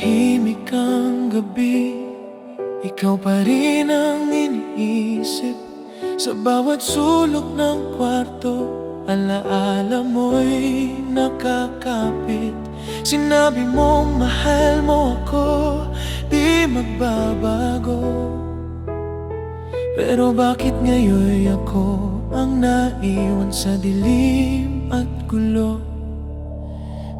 tahimik ang gabi, ikaw pa rin ang iniisip. Sa bawat sulok ng kwarto, alaala mo'y nakakapit. Sinabi mong mahal mo ako, di magbabago. Pero bakit ngayon ako ang naiwan sa dilim at gulo?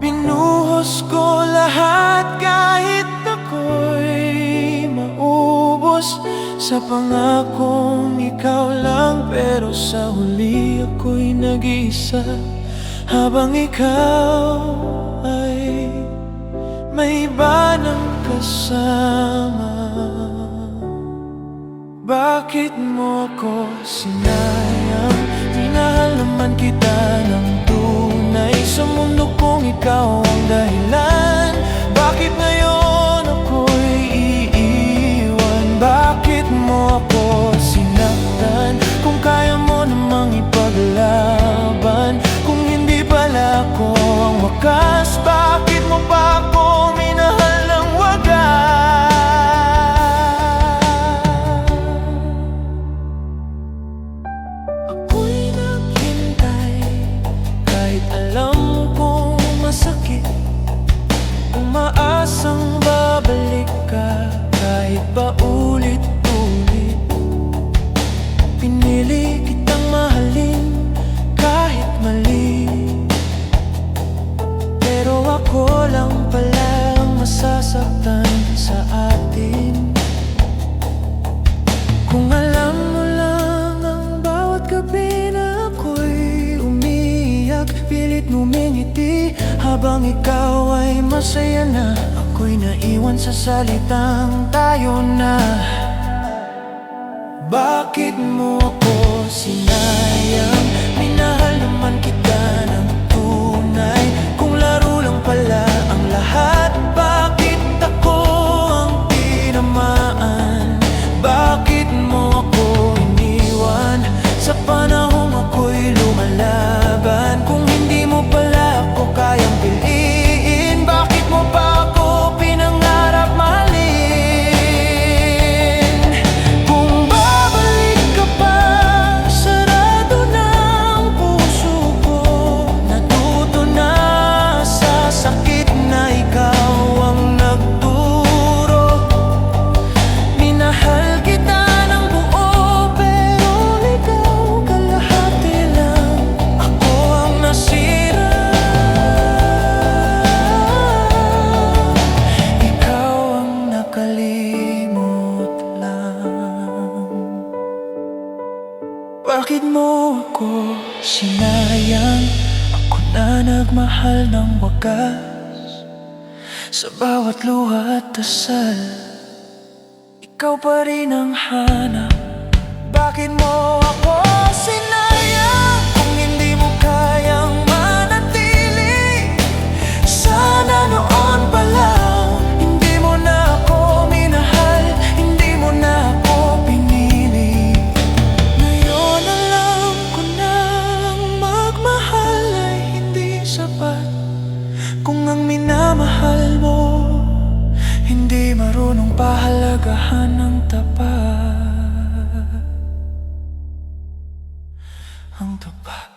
Binuhos ko lahat kahit ako'y maubos, sa pangakong ikaw lang. Pero sa huli ako'y nag-iisa, habang ikaw ay may iba ng kasama. Bakit mo ako sinayang? Minahal naman kita ng tunay, sa mundo kong ikaw ang dahilan. Bakit ngayon ako'y iiwan? Bakit mo ako sinaktan? Kung kaya mo namang ipaglaban, kung hindi pala ako ang wakas, bakit mo pa ako minahal ng wagas? Umaasang babalik ka kahit pa ulit-ulit. Pinili kitang mahalin kahit mali, pero ako lang pala ang masasaktan sa atin. Kung alam mo lang ang bawat gabi na ako'y umiiyak, pilit ngumingiti habang ikaw ay masaya na. Ako'y naiwan sa salitang tayo na. Bakit mo ako sinayang? Minahal naman kita ng tunay, kung laro lang pala ang lahat. Bakit ako ang tinamaan? Bakit mo ako iniwan sa panahong ako'y lumalaban? Kung hindi mo pala ako kayang piliin, bakit mo pa ako pinangarap mahalin? Kung babalik ka pa, sarado na ang puso ko. Natuto na sa sakit na ikaw ang nagturo. Minahal kita ng buo, pero ikaw kalahati lang. Ako ang nasira, ikaw ang nakalimot lang. Bakit mo ako sinayang? Ako na nagmahal ng wagas, sa bawat luha at dasal, ikaw pa rin ang hanap. Bakit mo ako sinayang? Kung hindi mo kayang manatili, sana noon pa lang hindi mo na ako minahal, hindi mo na ako pinili. Ngayon alam ko nang magmahal ay hindi sapat, kung ang minamahal mo hindi marunong pahalagahan ng tapat. Ang tapat.